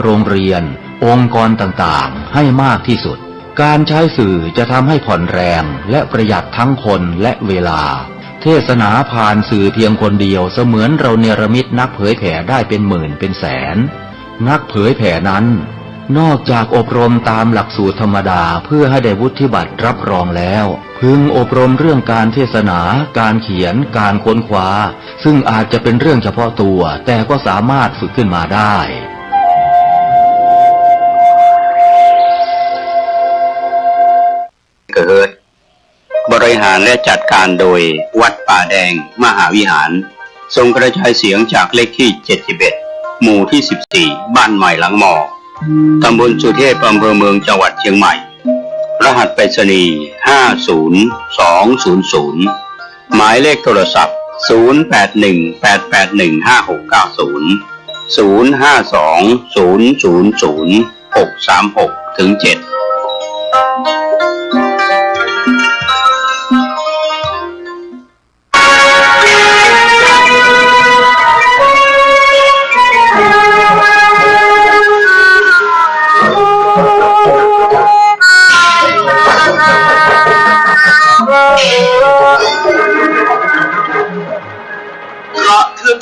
โรงเรียนองค์กรต่างๆให้มากที่สุดการใช้สื่อจะทำให้ผ่อนแรงและประหยัดทั้งคนและเวลาเทศนาผ่านสื่อเพียงคนเดียวเสมือนเราเนรมิตนักเผยแผ่ได้เป็นหมื่นเป็นแสนนักเผยแผ่นั้นนอกจากอบรมตามหลักสูตรธรรมดาเพื่อให้ได้วุฒิบัตรรับรองแล้วพึงอบรมเรื่องการเทศนาการเขียนการค้นคว้าซึ่งอาจจะเป็นเรื่องเฉพาะตัวแต่ก็สามารถฝึกขึ้นมาได้เกิดบริหารและจัดการโดยวัดป่าแดงมหาวิหารทรงกระจายเสียงจากเลขที่71หมู่ที่14บ้านใหม่หลังมอตำบลสุเทพอำเภอเมืองจังหวัดเชียงใหม่รหัสไปรษณีย์50200หมายเลขโทรศัพท์0818815690 0520000636-7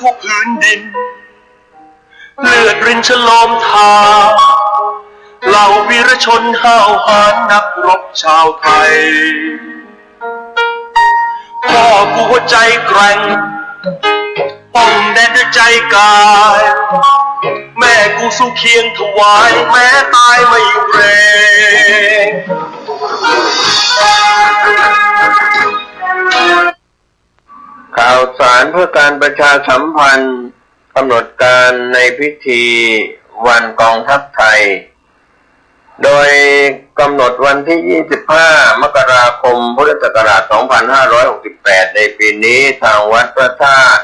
ทุกพื้นดินเลือดรินฉโลมทาเหล่าวีรชนห้าวหาญนักรบชาวไทยพ่อกูหัวใจแกร่งป้องแดนด้วยใจกายแม่กูสู้เคียงถวายแม้ตายไม่เกรงข่าวสารเพื่อการประชาสัมพันธ์กำหนดการในพิธีวันกองทัพไทยโดยกำหนดวันที่25มกราคมพุทธศักราช2568ในปีนี้ทางวัดพระธาตุ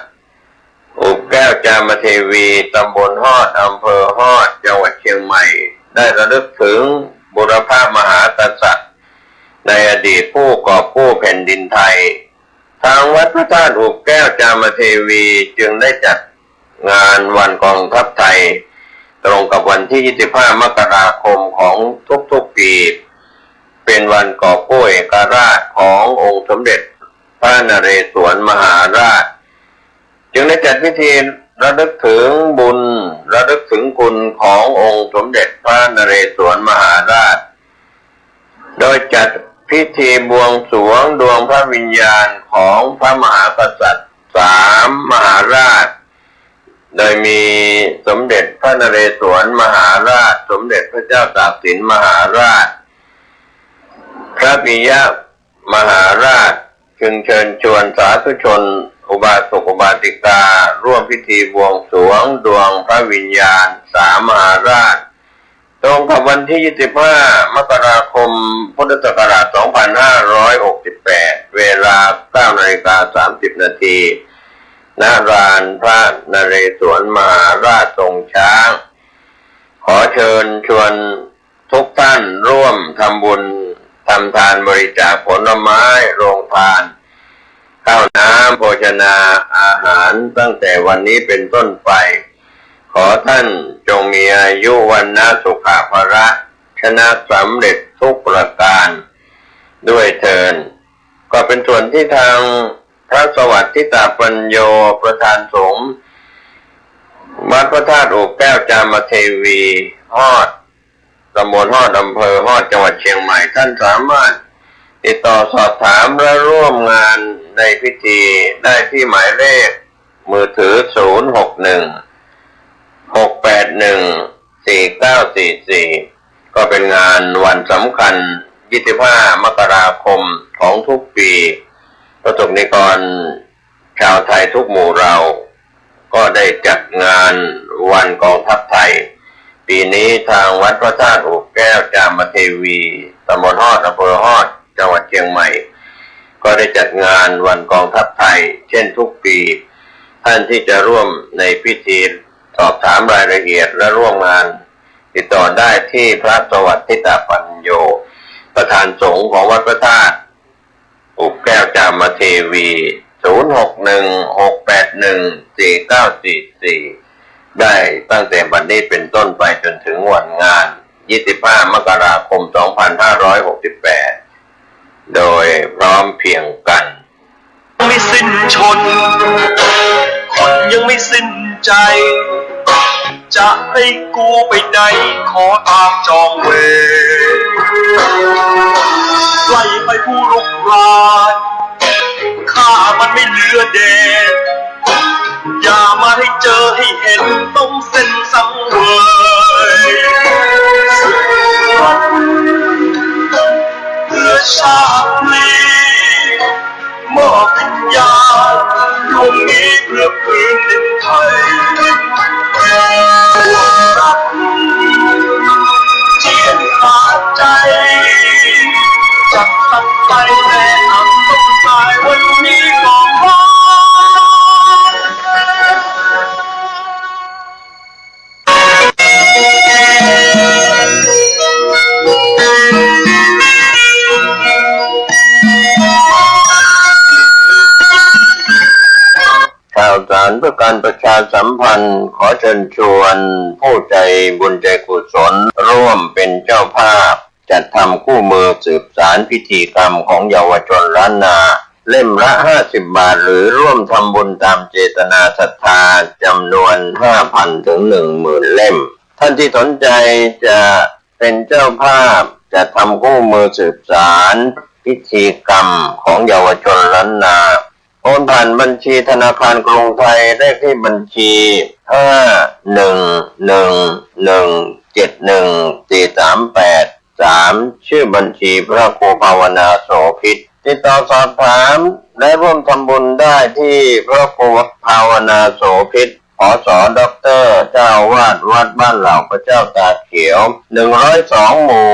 อุบแก้วจามเทวีตำบลฮอดอำเภอฮอดจังหวัดเชียงใหม่ได้ระลึกถึงบุรพมหากษัตริย์ในอดีตผู้กอบกู้แผ่นดินไทยทางวัดพระธาตุอุบแก้วจามเทวีจึงได้จัดงานวันกองทัพไทยตรงกับวันที่25มกราคมของทุกๆปีเป็นวันกอบกู้เอกราชขององค์สมเด็จพระนเรศวรมหาราชจึงได้จัดพิธีระลึกถึงบุญระลึกถึงคุณขององค์สมเด็จพระนเรศวรมหาราชโดยจัดพิธีบวงสรวงดวงพระวิญญาณของพระมหากษัตริย์3มหาราชโดยมีสมเด็จพระนเรศวรมหาราชสมเด็จพระเจ้าตากสินมหาราชพระปิยมหาราชจึงเชิญชวนสาธุชนอุบาสกอุบาสิการ่วมพิธีบวงสรวงดวงพระวิญญาณ3มหาราชตรงกับวันที่25มกราคมพุทธศักราช2568เวลา 9:30 นาทีณลานพระนเรศวรมหาราชทรงช้างขอเชิญชวนทุกท่านร่วมทำบุญทำทานบริจาคผลไม้โรงทานข้าวน้ำโภชนาอาหารตั้งแต่วันนี้เป็นต้นไปขอท่านจงมีอายุวันนะสุขภระชนะสำเร็จทุกประการด้วยเถิดก็เป็นส่วนที่ทางพระสวัสดิตาปัญโยประธานสงฆ์วัดพระธาตุอุบแก้วจามเทวีฮอดตำบลฮอดอำเภอฮอดจังหวัดเชียงใหม่ท่านสามารถติดต่อสอบถามและร่วมงานในพิธีได้ที่หมายเลขมือถือ061-681-4944ก็เป็นงานวันสำคัญ25มกราคมของทุกปีประสบนิกรชาวไทยทุกหมู่เราก็ได้จัดงานวันกองทัพไทยปีนี้ทางวัดพระธาตุอุบแก้วจามเทวีตำบลฮอดอำเภอฮอดจังหวัดเชียงใหม่ก็ได้จัดงานวันกองทัพไทยเช่นทุกปีท่านที่จะร่วมในพิธีสอบถามรายละเอียดและร่วมงานติดต่อได้ที่พระสวัสดิตาปัญโยประธานสงฆ์ของวัดพระธาตุอุบแก้วจามเทวี061-681-4944 ได้ตั้งแต่บัดนี้เป็นต้นไปจนถึงวันงาน 25 มกราคม 2568 โดยพร้อมเพรียงกัน ไม่สิ้นชน คนยังไม่สิ้นใจ จะให้กูไปไหนขอตามจองเวรไล่ไปผู้รุกรานข้ามันไม่เหลือเดชอย่ามาให้เจอให้เห็นต้องเส้นสังเวยสุดรักเพื่อชาตินี้มอบวิญญาณดวงนี้เพื่อพื้นดินไทยรักเจียนขาดใจจะตั้งใจแน่นำต้องตายวันนี้ก่อนมาข่าวสารเพื่อการประชาสัมพันธ์ขอเชิญชวนผู้ใจบุญใจกุศลร่วมเป็นเจ้าภาพจัดทำคู่มือสืบสารพิธีกรรมของเยาวชนล้านนาเล่มละ 50 บาทหรือร่วมทำบุญตามเจตนาศรัทธาจำนวน 5,000 ถึง 10,000 เล่มท่านที่สนใจจะเป็นเจ้าภาพจะทำคู่มือสืบสารพิธีกรรมของเยาวชนล้านนาโอนผ่านบัญชีธนาคารกรุงไทยเลขที่บัญชี 511171438 ชื่อบัญชีพระครูภาวนาโสภิตติดต่อสอบถามและร่วมทำบุญได้ที่พระครูภาวนาโสภิตผส.ดร.เจ้าวาดวัดบ้านเหล่าพระเจ้าตาเขียว102 หมู่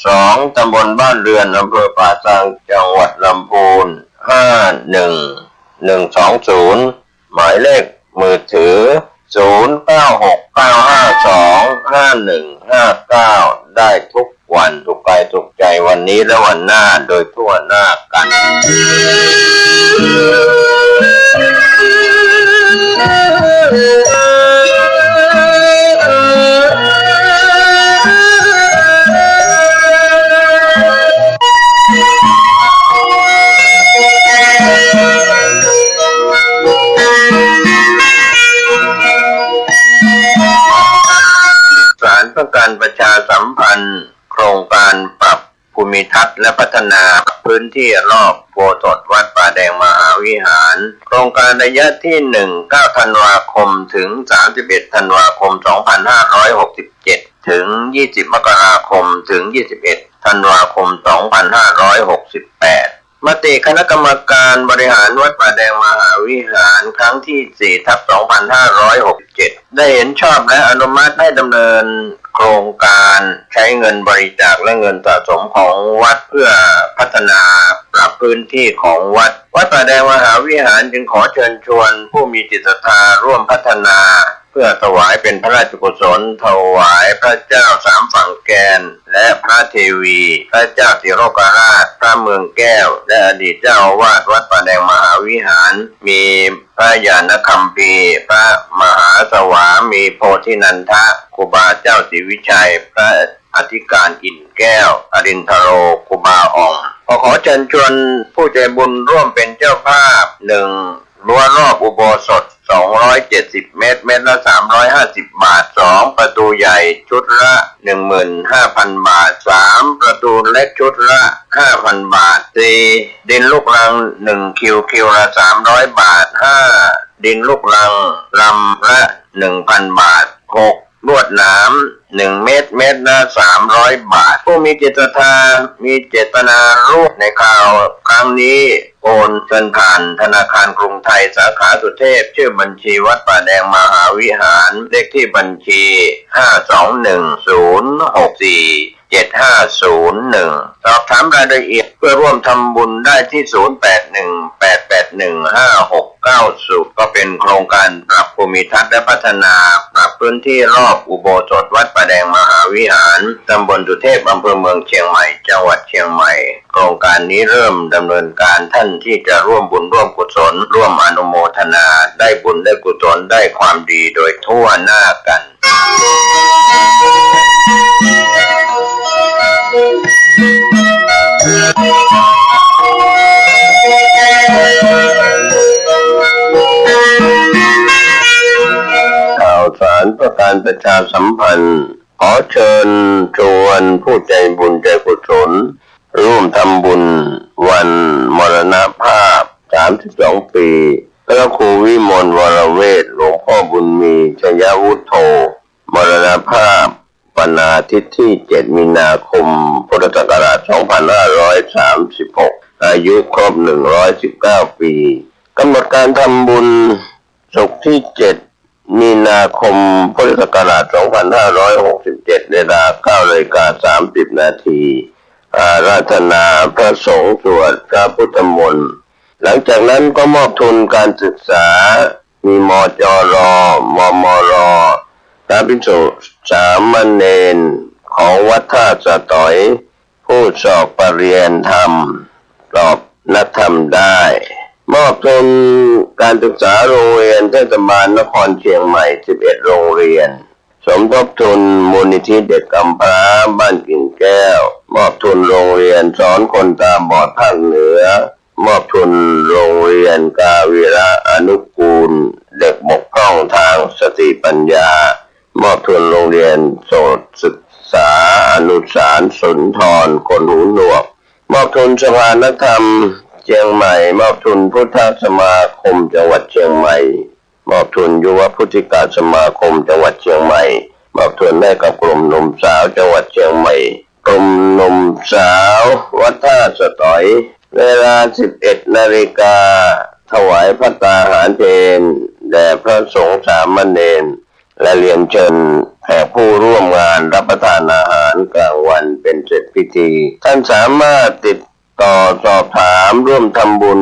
2 ตำบลบ้านเรือนอำเภอป่าซางจังหวัดลำพูน51120หมายเลขมือถือ0969525159ได้ทุกวันทุกกายทุกใจวันนี้และวันหน้าโดยทั่วหน้ากันเพื่อการประชาสัมพันธ์โครงการปรับภูมิทัศน์และพัฒนาพื้นที่รอบโบสถ์วัดป่าแดงมหาวิหารโครงการระยะที่ 9 ธันวาคมถึง 31 ธันวาคม 2567 ถึง 20 มกราคมถึง 21 ธันวาคม 2568 มติคณะกรรมการบริหารวัดป่าแดงมหาวิหารครั้งที่ 4/2567 ได้เห็นชอบและอนุมัติให้ดำเนินโครงการใช้เงินบริจาคและเงินสะสมของวัดเพื่อพัฒนาปรับพื้นที่ของวัดป่าแดงมหาวิหารจึงขอเชิญชวนผู้มีจิตศรัทธาร่วมพัฒนาเพื่อถวายเป็นพระราชกุศลถวายพระเจ้าสามฝั่งแกนและพระเทวีพระเจ้าติโรกราชพระเมืองแก้วและอดีตเจ้าอาวาสวัดป่าแดงมหาวิหารมีพระญาณคัมภีร์พระมหาสวามีโพธินันทะครูบาเจ้าศรีวิชัยพระอธิการอินแก้วอรินทโรครูบาอ่องขอเชิญชวนผู้ใจบุญร่วมเป็นเจ้าภาพ 1. รั้วรอบอุโบสถ270 เมตรเมตรละ350 บาท 2. ประตูใหญ่ชุดละ 15,000 บาท 3. ประตูเล็กชุดละ 5,000 บาท 4. ดินลูกรัง1คิวละ300 บาท 5. ดินลูกรังลำละ 1,000 บาท 6. ลวดหนาม1 เมตรเมตรละ300 บาทผู้มีจิตศรัทธามีเจตนาร่วมในข่าวครั้งนี้โอนเงินผ่านธนาคารกรุงไทยสาขาสุเทพชื่อบัญชีวัดป่าแดงมหาวิหารเลขที่บัญชี 521064750 สอบถามรายละเอียดเพื่อร่วมทำบุญได้ที่0818815690ก็เป็นโครงการปรับภูมิทัศน์และพัฒนาปรับพื้นที่รอบอุโบสถวัดป่าแดงมหาวิหารตำบลสุเทพอำเภอเมืองเชียงใหม่จังหวัดเชียงใหม่ ครงการนี้เริ่มดำเนินการท่านที่จะร่วมบุญร่วมกุศลร่วมอนุโมทนาได้บุญได้กุศลได้ความดีโดยทั่วหน้ากันข่าวสารเพื่อการประชาสัมพันธ์ขอเชิญชวนผู้ใจบุญใจกุศลร่วมทำบุญวันมรณภาพ32ปีพระครูวิมลวรเวทหลวงพ่อบุญมีชยวุฒโธมรณภาพวันอาทิตย์ที่7 มีนาคมพุทธศักราช2536อายุครบ119ปีกำหนดการทำบุญศุกร์ที่7 มีนาคมพุทธศักราช2567เวลา 9:30 นาทีอาราธนาพระสงฆ์สวดพระพุทธมนต์หลังจากนั้นก็มอบทุนการศึกษามีมจรมมรพระภิกษุสามเณรของวัดท่าสะตอยผู้สอบปรริญญาธรรมสอบนักธรรมได้มอบทุนการศึกษาโรงเรียนเทศบาลนครเชียงใหม่11โรงเรียนสมทบทุนมูลนิธิเด็กกำพร้าบ้านกิ่งแก้วมอบทุนโรงเรียนสอนคนตาบอดภาคเหนือมอบทุนโรงเรียนกาวีระอนุกูลเด็กบกพร่องทางสติปัญญามอบทุนโรงเรียนโสตศึกษาอนุสารสุนทรคนหูหนวกมอบทุนสภานธรรมเชียงใหม่มอบทุนพุทธสมาคมจังหวัดเชียงใหม่มอบทุนยุวพุทธิกาสมาคมจังหวัดเชียงใหม่มอบทุนให้กับกลุ่มหนุ่มสาวจังหวัดเชียงใหม่กลุ่มหนุ่มสาววัดท่าสะตอยเวลา 11 นาฬิกาถวายภัตตาหารเพลแด่พระสงฆ์สามเณรและเรียนเชิญแขกผู้ร่วมงานรับประทานอาหารกลางวันเป็นเสร็จพิธีท่านสามารถติดต่อสอบถามร่วมทำบุญ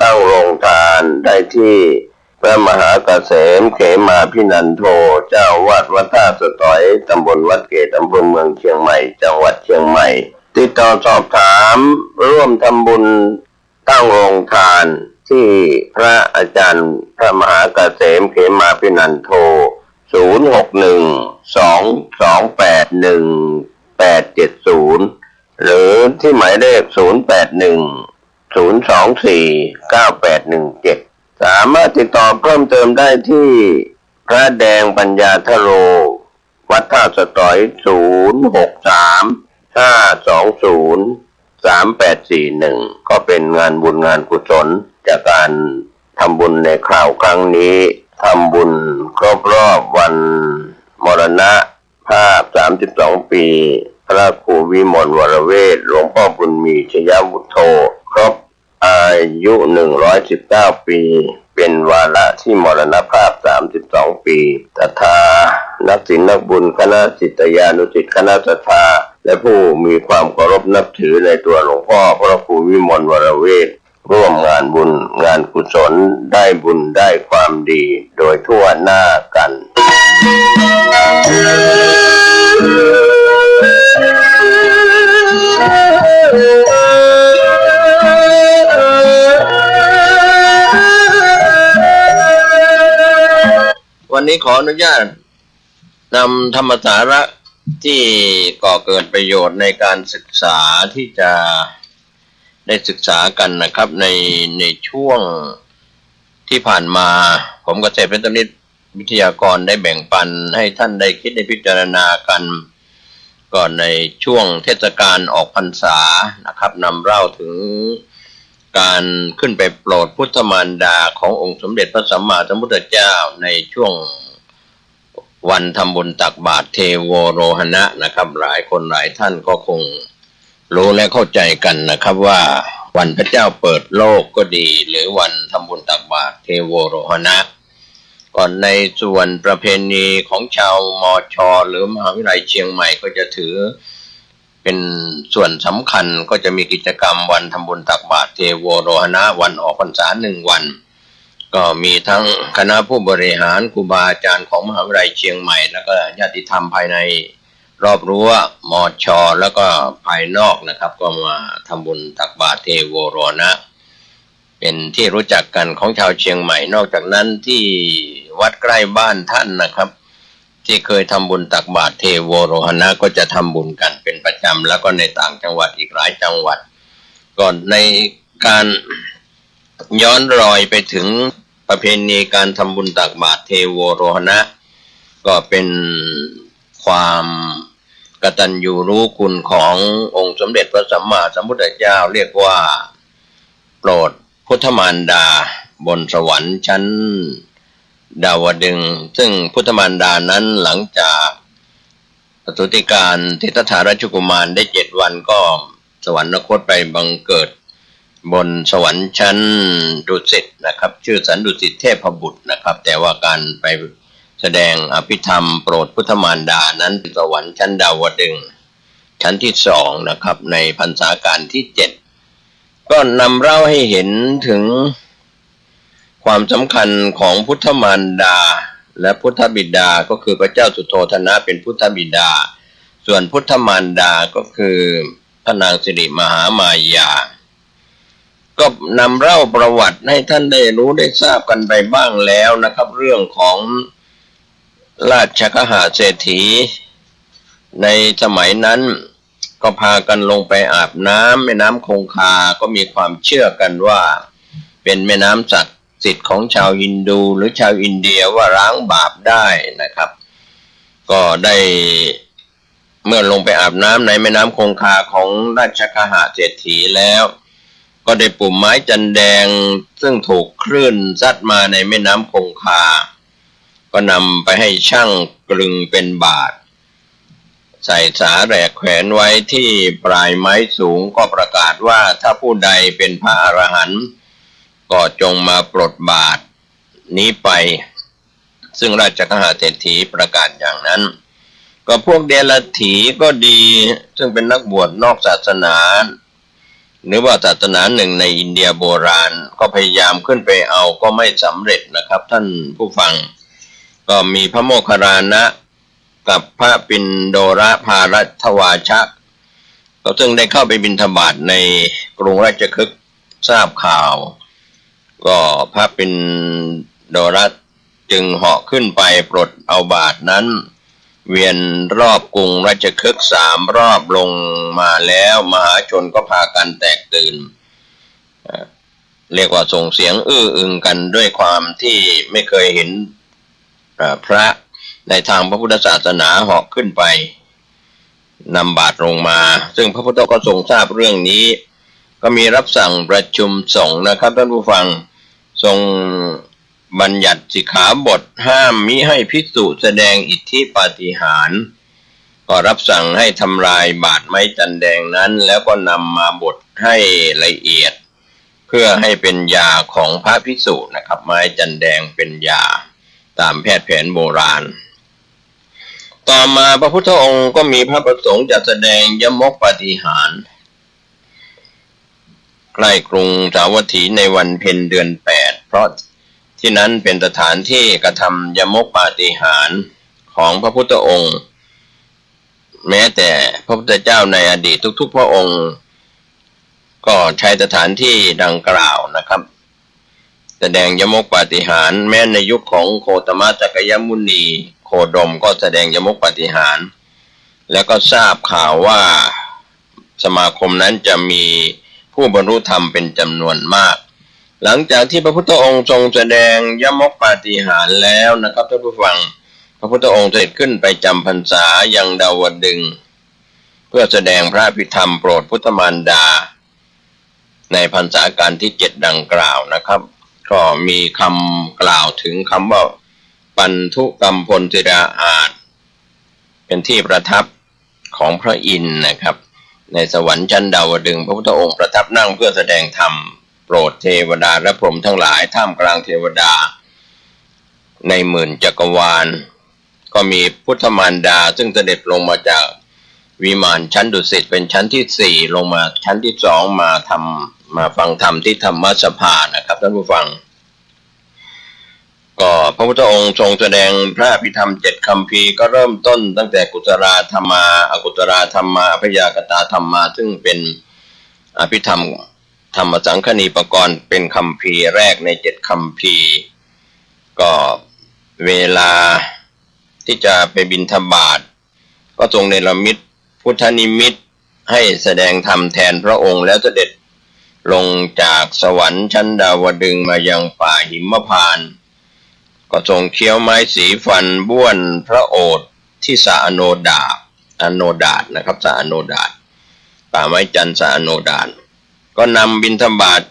ตั้งโรงทานได้ที่พระมหาเกษมเขมาพินันโทเจ้าวาดวัดท่าสะตอยตำบลวัดเกตอำเภอเมืองเชียงใหม่จังหวัดเชียงใหม่ติดต่อสอบถามร่วมทำบุญตั้งโรงทานที่พระอาจารย์พระมหาเกษมเขมาพินันโท061-281-870หรือที่หมายเลข081-024-9817สามารถติดต่อเพิ่มเติมได้ที่พระแดงปัญญาทโรวัดท่าสะตอย063-520-3841ก็เป็นงานบุญงานกุศลจากการทำบุญในคราวครั้งนี้ทำบุญครบรอบวันมรณภาพ32ปีพระครูวิมลวรเวทหลวงพ่อบุญมีชยวุฒโธครบอายุ119ปีเป็นวาระที่มรณภาพ32ปีศรัทธานักศีลนักบุญคณะศิษยานุศิษย์คณะศรัทธาและผู้มีความเคารพนับถือในตัวหลวงพ่อพระครูวิมลวรเวทร่วมงานบุญงานกุศลได้บุญได้ความดีโดยทั่วหน้ากันวันนี้ขออนุญาตนำธรรมสาระที่ก่อเกิดประโยชน์ในการศึกษาที่จะได้ศึกษากันนะครับในช่วงที่ผ่านมาผมเกษตรเป็นต้นนิดวิทยากรได้แบ่งปันให้ท่านได้คิดได้พิจารณากันก่อนในช่วงเทศกาลออกพรรษานะครับนำเล่าถึงการขึ้นไปโปรดพุทธมารดาขององค์สมเด็จพระสัมมาสัมพุทธเจ้าในช่วงวันทำบุญตักบาตรเทโวโรหณะนะครับหลายคนหลายท่านก็คงรู้และเข้าใจกันนะครับว่าวันพระเจ้าเปิดโลกก็ดีหรือวันทำบุญตักบาตรเทโวโรหณะก่อนในส่วนประเพณีของชาวมช.หรือมหาวิทยาลัยเชียงใหม่ก็จะถือเป็นส่วนสำคัญก็จะมีกิจกรรมวันทำบุญตักบาตรเทโวโรหณะวันออกพรรษา1 วันก็มีทั้งคณะผู้บริหารครูบาอาจารย์ของมหาวิทยาลัยเชียงใหม่แล้วก็ญาติธรรมภายใน รอบรั้วมอชอแล้วก็ภายนอกนะครับก็มาทำบุญตักบาตรเทโวโรณะเป็นที่รู้จักกันของชาวเชียงใหม่นอกจากนั้นที่วัดใกล้บ้านท่านนะครับที่เคยทำบุญตักบาตรเทโวโรหณะก็จะทำบุญกันเป็นประจำแล้วก็ในต่างจังหวัดอีกหลายจังหวัดก่อนในการย้อนรอยไปถึงประเพณีการทำบุญตักบาตรเทโวโรหณะก็เป็นความกตัญญูรู้คุณขององค์สมเด็จพระสัมมาสัมพุทธเจ้าเรียกว่าโปรดพุทธมารดาบนสวรรค์ชั้นดาวดึงส์ซึ่งพุทธมารดานั้นหลังจากปฏิฐานทิฏฐาราชกุมารได้7 วันก็สวรรคตไปบังเกิดบนสวรรค์ชั้นดุสิตนะครับชื่อสันดุสิตเทพบุตรนะครับแต่ว่าการไปแสดงอภิธรรมโปรดพุทธมารดานั้นเป็นสวรรค์ชั้นดาวดึงส์ชั้นที่2นะครับในพรรษาการที่7ก็นำเล่าให้เห็นถึงความสำคัญของพุทธมารดาและพุทธบิดาก็คือพระเจ้าสุโธทนะเป็นพุทธบิดาส่วนพุทธมารดาก็คือพระนางสิริมหามายาก็นำเล่าประวัติให้ท่านได้รู้ได้ทราบกันไปบ้างแล้วนะครับเรื่องของราชคหเศรษฐีในสมัยนั้นก็พากันลงไปอาบน้ำแม่น้ำคงคาก็มีความเชื่อกันว่าเป็นแม่น้ำศักดิ์สิทธิ์ของชาวฮินดูหรือชาวอินเดียว่าล้างบาปได้นะครับก็ได้เมื่อลงไปอาบน้ำในแม่น้ำคงคาของราชคหเศรษฐีแล้วก็ได้ปุ่มไม้จันแดงซึ่งถูกคลื่นซัดมาในแม่น้ำคงคาก็นำไปให้ช่างกลึงเป็นบาตรใส่สาแหลกแขวนไว้ที่ปลายไม้สูงก็ประกาศว่าถ้าผู้ใดเป็นพระอรหันต์ก็จงมาปลดบาตรนี้ไปซึ่งราชคหเศรษฐีประกาศอย่างนั้นก็พวกเดรัจฉีก็ดีซึ่งเป็นนักบวชนอกศาสนาหรือว่าศาสนาหนึ่งในอินเดียโบราณก็พยายามขึ้นไปเอาก็ไม่สำเร็จนะครับท่านผู้ฟังก็มีพระโมคคัลลานะกับพระปิณโดรภารัตวาชะก็ซึ่งได้เข้าไปบิณฑบาตในกรุงราชคฤห์ทราบข่าวก็พระปิณโดรจึงเหาะขึ้นไปปลดเอาบาตรนั้นเวียนรอบกรุงราชคฤห์3 รอบลงมาแล้วมหาชนก็พากันแตกตื่นเรียกว่าส่งเสียงอื้ออึงกันด้วยความที่ไม่เคยเห็นพระในทางพระพุทธศาสนาเหาะขึ้นไปนำบาตรลงมาซึ่งพระพุทธก็ทรงทราบเรื่องนี้ก็มีรับสั่งประชุมสงฆ์นะครับท่านผู้ฟังทรงบัญญัติสิกขาบทห้ามมิให้ภิกษุแสดงอิทธิปาฏิหาริย์ก็รับสั่งให้ทำลายบาตรไม้จันแดงนั้นแล้วก็นำมาบดให้ละเอียดเพื่อให้เป็นยาของพระภิกษุนะครับไม้จันแดงเป็นยาตามแพทย์แผนโบราณต่อมาพระพุทธองค์ก็มีพระประสงค์จะแสดงยมกปาฏิหาริย์ใกล้กรุงสาวัตถีในวันเพ็ญเดือน8เพราะที่นั้นเป็นสถานที่กระทำยมกปาฏิหาริย์ของพระพุทธองค์แม้แต่พระพุทธเจ้าในอดีตทุกๆพระองค์ก็ใช้สถานที่ดังกล่าวนะครับแสดงยมกปาฏิหาริย์แม้ในยุคของโคตมะจักรยมุนีโคดมก็แสดงยมกปาฏิหาริย์แล้วก็ทราบข่าวว่าสมาคมนั้นจะมีผู้บรรลุธรรมเป็นจำนวนมากหลังจากที่พระพุทธองค์ทรงแสดงยมกปาฏิหาริย์แล้วนะครับท่านผู้ฟังพระพุทธองค์เสด็จขึ้นไปจำพรรษายังดาวดึงส์เพื่อแสดงพระอภิธรรมโปรดพุทธมารดาในพรรษาการที่7ดังกล่าวนะครับก็มีคำกล่าวถึงคำว่าปันธุกัมพลศิราอาสเป็นที่ประทับของพระอินทร์นะครับในสวรรค์ชั้นดาวดึงส์พระพุทธองค์ประทับนั่งเพื่อแสดงธรรมโปรดเทวดาและพรหมทั้งหลายท่ามกลางเทวดาในหมื่นจักรวาลก็มีพุทธมารดาซึ่งเสด็จลงมาจากวิมานชั้นดุสิตเป็นชั้นที่4ลงมาชั้นที่2มาฟังธรรมที่ธรรมสภานะครับท่านผู้ฟัง ก็พระพุทธองค์ทรงแสดงพระอภิธรรม7คัมภีร์ก็เริ่มต้นตั้งแต่กุศลธรรมาอกุศลธรรมาพยากตาธรรมาซึ่งเป็นอภิธรรมธรรมสังคณีปกรณ์เป็นคัมภีร์แรกใน7คัมภีร์ก็เวลาที่จะไปบิณฑบาตก็ทรงเนรมิตพุทธนิมิตให้แสดงธรรมแทนพระองค์แล้วเสด็จลงจากสวรรค์ชั้นดาวดึงส์มายังป่าหิมพานต์ก็ทรงเคี้ยวไม้สีฟันบ้วนพระโอษฐ์ที่สะอโนดาตนะครับสะอโนดาตป่าไม้จันทร์สะอโนดาตก็นำบิณฑบาต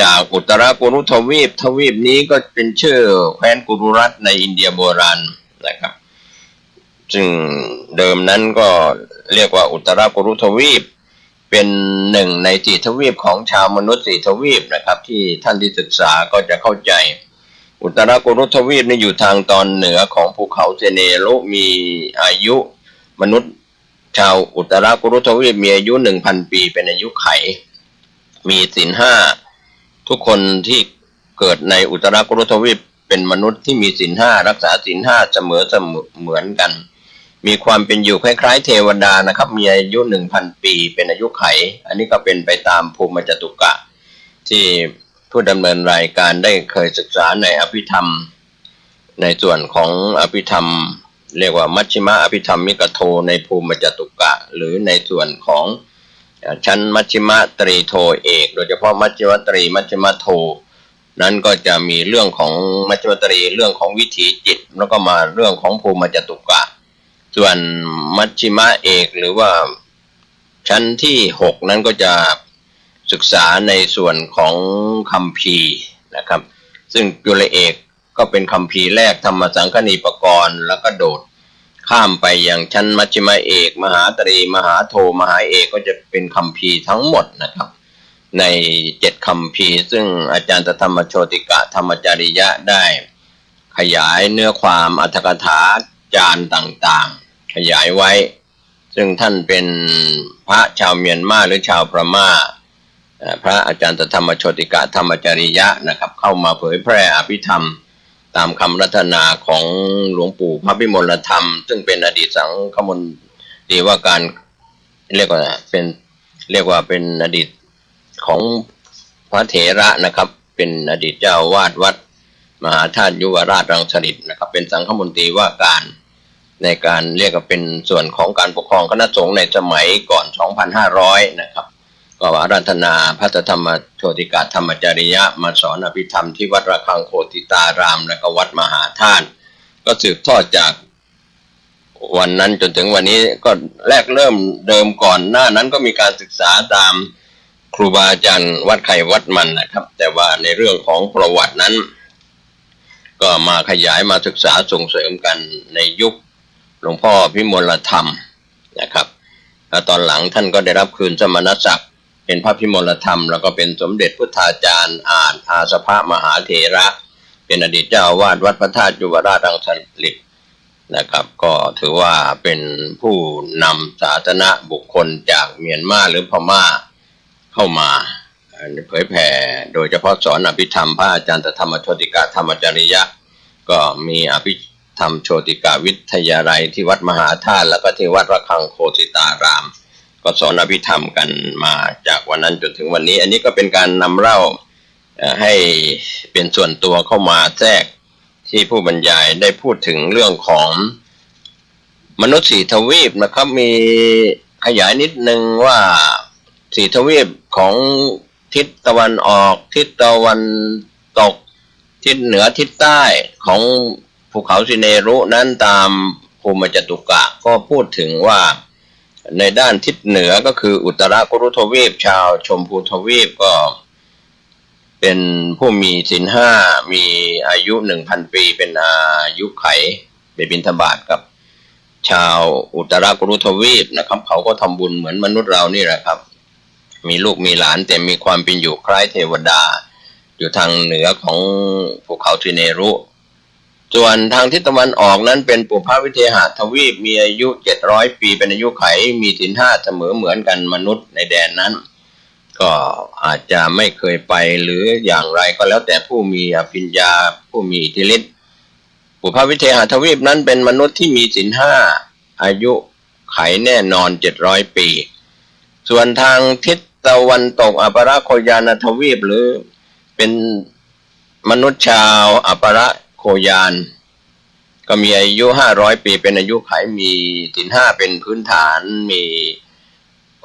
จากอุตรกุรุทวีปทวีปนี้ก็เป็นชื่อแคว้นกุรุรัตในอินเดียโบราณนะครับซึ่งเดิมนั้นก็เรียกว่าอุตรกุรุทวีปเป็นหนึ่งใน4ทวีปของชาวมนุษย์4ทวีปนะครับที่ท่านที่ศึกษาก็จะเข้าใจอุตรกุรุทวีปนี่อยู่ทางตอนเหนือของภูเขาเซเนรุมีอายุมนุษย์ชาวอุตรกุรุทวีปมีอายุ 1,000 ปีเป็นอายุไขมีศีล5ทุกคนที่เกิดในอุตรกุรุทวีปเป็นมนุษย์ที่มีศีล5รักษาศีล5เสมอเหมือนกันมีความเป็นอยู่คล้ายๆเทวดานะครับมีอายุ 1,000 ปีเป็นอายุไขอันนี้ก็เป็นไปตามภูมิจตุกะที่ผู้ดำเนินรายการได้เคยศึกษาในอภิธรรมในส่วนของอภิธรรมเรียกว่ามัชฌิมอภิธรรมมิกโทในภูมิจตุกะหรือในส่วนของชั้นมัชฌิมตรีโทเอกโดยเฉพาะมัชฌิมตรีมัชฌิมโทนั้นก็จะมีเรื่องของมัชฌิมตรีเรื่องของวิถีจิตแล้วก็มาเรื่องของภูมิจตุกะส่วนมัชฌิมเอกหรือว่าชั้นที่6นั้นก็จะศึกษาในส่วนของคัมภีร์นะครับซึ่งจุลเอกก็เป็นคัมภีร์แรกธรรมสังคณีปกรณ์แล้วก็โดดข้ามไปอย่างชั้นมัชฌิมเอกมหาตรีมหาโทมหาเอกก็จะเป็นคัมภีร์ทั้งหมดนะครับใน7คัมภีร์ซึ่งอาจารย์ธรรมโชติกะธรรมจริยะได้ขยายเนื้อความอรรถกถาจารย์ต่างๆขยายไว้ซึ่งท่านเป็นพระชาวเมียนมาหรือชาวพม่าพระอาจารย์ธรรมโชติกะธรรมจริยะนะครับเข้ามาเผยแพร่อภิธรรมตามคำรัตนาของหลวงปู่พระพิมลธรรมซึ่งเป็นอดีตสังฆมนตรีว่าการเรียกว่าเป็นอดีตของพระเถระนะครับเป็นอดีตเจ้าวาดวัดมหาธาตุยุวราชรังสฤษฎ์นะครับเป็นสังฆมนตรีว่าการในการเรียกว่าเป็นส่วนของการปกครองคณะสงฆ์ในสมัยก่อน 2,500 นะครับก็อาราธนาพระธรรมโชติกะธรรมจริยะมาสอนอภิธรรมที่วัดระฆังโคติตารามและก็วัดมหาธาตุก็สืบทอดจากวันนั้นจนถึงวันนี้ก็แรกเริ่มเดิมก่อนหน้านั้นก็มีการศึกษาตามครูบาอาจารย์วัดไข่วัดมันนะครับแต่ว่าในเรื่องของประวัตินั้นก็มาขยายมาศึกษาส่งเสริมกันในยุคหลวงพ่อพิมลธรรมนะครับแล้วตอนหลังท่านก็ได้รับคืนสมณศักดิ์เป็นพระพิมลธรรมแล้วก็เป็นสมเด็จพุทธาจารย์อาสภะมหาเถระเป็นอดีตเจ้าอาวาสวัดพระธาตุยุวราชรังสฤษฎ์นะครับก็ถือว่าเป็นผู้นำศาสนบุคคลจากเมียนมาหรือพม่าเข้ามาเผยแผ่โดยเฉพาะสอนอภิธรรมพระอาจารย์ธรรมโชติกะธรรมจริยะก็มีอภิธรรมโชติกาวิทยาลัยที่วัดมหาธาตุแล้วก็ที่วัดระฆังโคสิตารามก็สอนอภิธรรมกันมาจากวันนั้นจนถึงวันนี้อันนี้ก็เป็นการนำเล่าให้เป็นส่วนตัวเข้ามาแทรกที่ผู้บรรยายได้พูดถึงเรื่องของมนุษย์4ทวีปนะครับมีขยายนิดนึงว่า4ทวีปของทิศตะวันออกทิศตะวันตกทิศเหนือทิศใต้ของภูเขาสิเนรุนั้นตามภูมิจตุกะก็พูดถึงว่าในด้านทิศเหนือก็คืออุตรกุรุทวีปชาวชมพูทวีปก็เป็นผู้มีศีล5มีอายุ 1,000 ปีเป็นอายุไขไปบิณฑบาตกับชาวอุตรกุรุทวีปนะครับเขาก็ทำบุญเหมือนมนุษย์เรานี่แหละครับมีลูกมีหลานแต่มีความเป็นอยู่คล้ายเทวดาอยู่ทางเหนือของภูเขาสิเนรุส่วนทางทิศตะวันออกนั้นเป็นปุพพวิเทหทวีปมีอายุ700 ปีเป็นอายุไขมีศีล5เสมอเหมือนกันมนุษย์ในแดนนั้นก็ ก็อาจจะไม่เคยไปหรืออย่างไรก็แล้วแต่ผู้มีอภิญญาผู้มีอิทธิฤทธิ์ปุพพวิเทหทวีปนั้นเป็นมนุษย์ที่มีศีลห้าอายุไขแน่นอน700 ปีส่วนทางทิศตะวันตกอัปราโคยานทวีปหรือเป็นมนุษย์ชาวอัปราโคยานก็มีอายุ500 ปีเป็นอายุไขมีศีลห้าเป็นพื้นฐานมี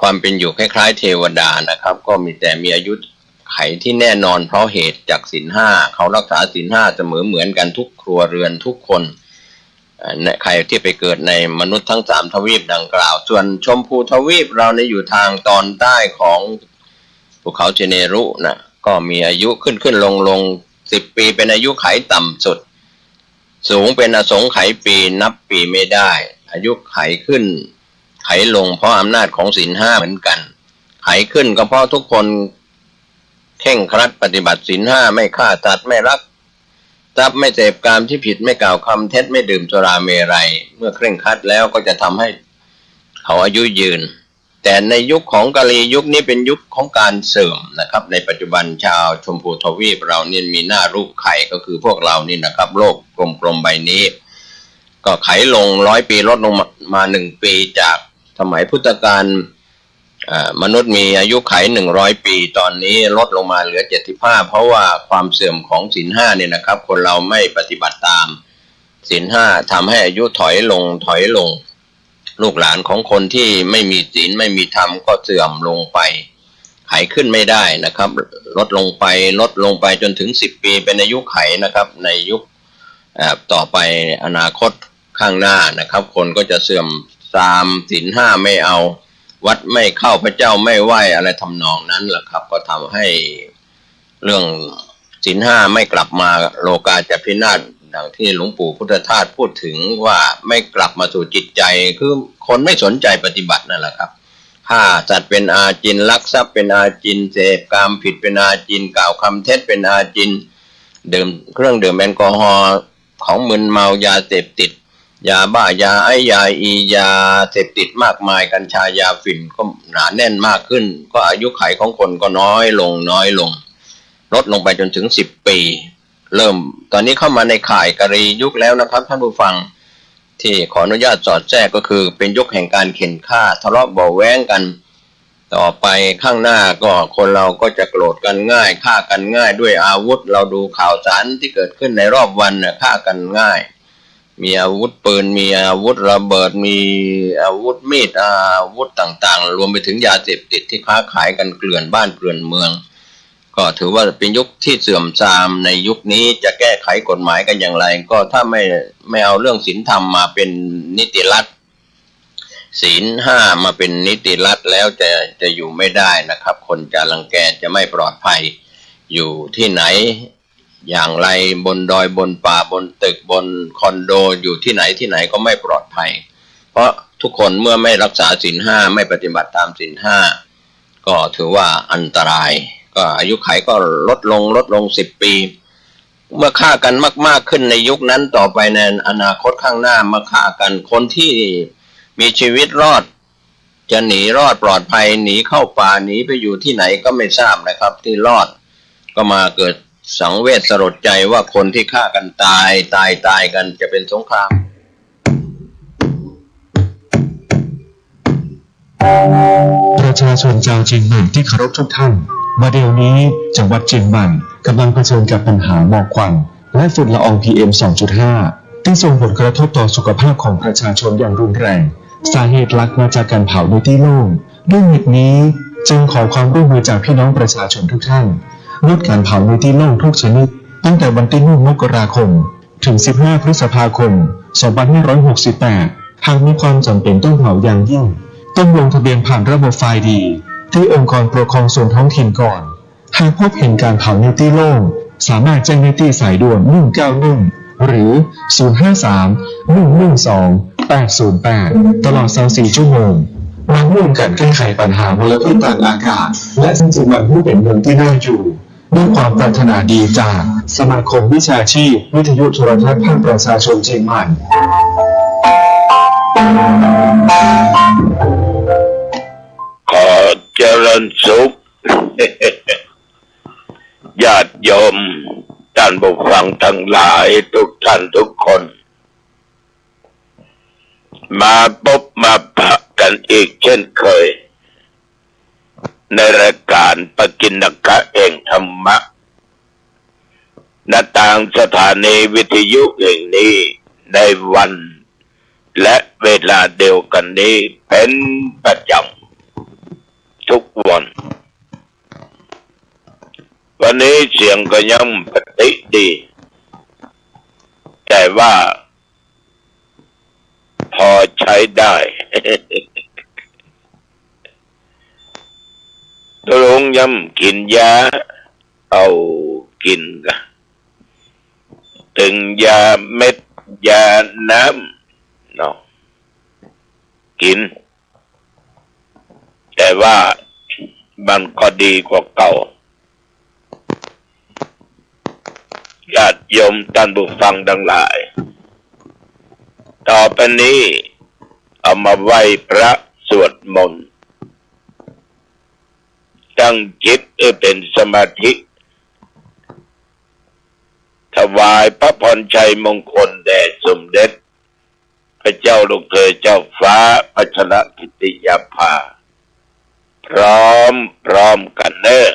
ความเป็นอยู่คล้ายๆเทวดานะครับก็มีแต่มีอายุไขที่แน่นอนเพราะเหตุจากศีลห้าเขารักษาศีลห้าเสมอเหมือนกันทุกครัวเรือนทุกคนใครที่ไปเกิดในมนุษย์ทั้ง3 ทวีปดังกล่าวส่วนชมพูทวีปเราในอยู่ทางตอนใต้ของภูเขาเจเนรุนะก็มีอายุขึ้นลง10 ปีเป็นอายุไขต่ำสุดสูงเป็นอสงไขยปีนับปีไม่ได้อายุไขขึ้นไขลงเพราะอำนาจของศีลห้าเหมือนกันไขขึ้นก็เพราะทุกคนเคร่งครัดปฏิบัติศีลห้าไม่ฆ่าสัตว์ไม่ลักทรัพย์ไม่เสพกามที่ผิดไม่กล่าวคำเท็จไม่ดื่มสุราเมรัยเมื่อเคร่งครัดแล้วก็จะทำให้เขาอายุยืนแต่ในยุคของกาลียุคนี้เป็นยุคของการเสื่อมนะครับในปัจจุบันชาวชมพูทวีปเราเนี่ยมีหน้ารูปไข่ก็คือพวกเรานี่นะครับโลกกลมๆใบนี้ก็ไขลง100 ปีลดลงมา1 ปีจากสมัยพุทธกาลมนุษย์มีอายุไข100 ปีตอนนี้ลดลงมาเหลือ75เพราะว่าความเสื่อมของศีลห้าเนี่ยนะครับคนเราไม่ปฏิบัติตามศีลห้าทำให้อายุถอยลงลูกหลานของคนที่ไม่มีศีลไม่มีธรรมก็เสื่อมลงไปไขขึ้นไม่ได้นะครับลดลงไปจนถึง10 ปีเป็นอายุไขนะครับในยุคต่อไปอนาคตข้างหน้านะครับคนก็จะเสื่อมตามศีลห้าไม่เอาวัดไม่เข้าพระเจ้าไม่ไหวอะไรทำนองนั้นแหละครับก็ทำให้เรื่องศีลห้าไม่กลับมาโลกาจะพินาศดังที่หลวงปู่พุทธทาสพูดถึงว่าไม่กลับมาสู่จิตใจคือคนไม่สนใจปฏิบัตินั่นแหละครับฆ่าสัตว์เป็นอาจินลักทรัพย์เป็นอาจินเสพกามผิดเป็นอาจินกล่าวคำเท็จเป็นอาจินดื่มเครื่องดื่มแอลกอฮอล์ของมึนเมายาเสพติดยาบ้ายาไอยาอียาเสพติดมากมายกัญชายาฝิ่นก็หนาแน่นมากขึ้นก็อายุขัยของคนก็น้อยลงลดลงไปจนถึง10 ปีเริ่มตอนนี้เข้ามาในข่ายกรียุคแล้วนะครับท่านผู้ฟังที่ขออนุญาตสอดแทรกก็คือเป็นยุคแห่งการเข็นฆ่าทะเลาะเบาะแว้งกันต่อไปข้างหน้าก็คนเราก็จะโกรธกันง่ายฆ่ากันง่ายด้วยอาวุธเราดูข่าวสารที่เกิดขึ้นในรอบวันฆ่ากันง่ายมีอาวุธปืนมีอาวุธระเบิดมีอาวุธมีดอาวุธต่างๆรวมไปถึงยาเสพติดที่ค้าขายกันเกลื่อนบ้านเกลื่อนเมืองก็ถือว่าเป็นยุคที่เสื่อมทรามในยุคนี้จะแก้ไขกฎหมายกันอย่างไรก็ถ้าไม่เอาเรื่องศีลธรรมมาเป็นนิติรัฐศีลห้ามาเป็นนิติรัฐแล้วจะอยู่ไม่ได้นะครับคนจะรังแกจะไม่ปลอดภัยอยู่ที่ไหนอย่างไรบนดอยบนป่าบนตึกบนคอนโดอยู่ที่ไหนก็ไม่ปลอดภัยเพราะทุกคนเมื่อไม่รักษาศีลห้าไม่ปฏิบัติตามศีลห้าก็ถือว่าอันตรายก็อายุขัยก็ลดลง10 ปีเมื่อฆ่ากันมากๆขึ้นในยุคนั้นต่อไปในอนาคตข้างหน้ามาฆ่ากันคนที่มีชีวิตรอดจะหนีรอดปลอดภัยหนีเข้าป่าหนีไปอยู่ที่ไหนก็ไม่ทราบนะครับที่รอดก็มาเกิดสังเวชสลดใจว่าคนที่ฆ่ากันตายกันจะเป็นสงครามประชาชนชาวเชียงใหม่ที่เคารพทุกท่านมาเดี๋ยวนี้จังหวัดเชียงใหม่กำลังเผชิญกับปัญหาหมอกควันและฝุ่นละออง PM 2.5 ที่ส่งผลกระทบต่อสุขภาพของประชาชนอย่างรุนแรงสาเหตุหลักมาจากการเผาในที่โล่งด้วยเหตุนี้จึงขอความร่วมมือจากพี่น้องประชาชนทุกท่านลดการเผาในที่โล่งทุกชนิดตั้งแต่วันที่1 มกราคมถึง15 พฤษภาคม 2568 หากมีความจำเป็นต้องเผาอย่างยิ่งต้องลงทะเบียนผ่านระบบไฟล์ดีที่องค์กรปกครองส่วนท้องถิ่นก่อนหากพบเห็นการเผาในที่โล่งสามารถแจ้งได้ที่สายด่วน191หรือ053-112-808ตลอด24 ชั่วโมงมาร่วมกันแก้ไขปัญหามลพิษทางอากาศและสร้างจังหวัดให้เป็นเมืองที่น่าอยู่ด้วยความปรารถนาดีจากสมาคมวิชาชีพวิทยุโทรทัศน์ภาคประชาชนเชียงใหม่ขอเจริญสุข ทั้งหลายทุกท่านทุกคนมาพบมาปะกันอีกเช่นเคยในรายการปกิณกะแห่งธรรมะณทางสถานีวิทยุแห่งนี้ในวันและเวลาเดียวกันนี้เป็นประจำทุกวันนี้เสียงก็ยังปกติดีแต่ว่าพอใช้ได้ ตกลงย้ำกินยาเอากินกันถึงยาเม็ดยาน้ำเนาะกินแต่ว่ามันก็ดีกว่าเก่าญาติโยมท่านผู้ฟังทั้งหลายต่อไปนี้เอามาไหว้พระสวดมนต์ตั้งจิตเป็นสมาธิถวายพระพรชัยมงคลแด่สมเด็จพระเจ้าลูกเธอเจ้าฟ้าพัชรกิติยาภาพร้อมกันเนอะ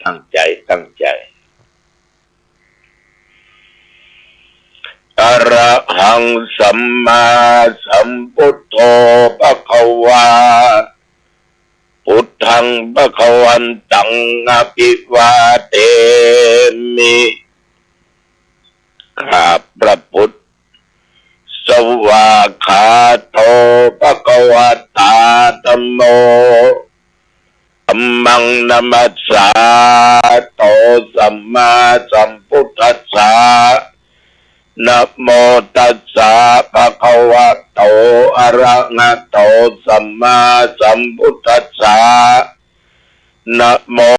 ตั้งใจอรหังสัมมาสัมพุทโธภควาพุทธังภควันตังอภิวาเทมิข้าพระพุทธสวากขาโตภควตาธัมโมธัมมังนัมมัสสาโตสัมมาสัมพุทธัสสะนะโมตัสสะภะคะวะโตอะระหะโตสัมมาสัมพุทธัสสะนะโม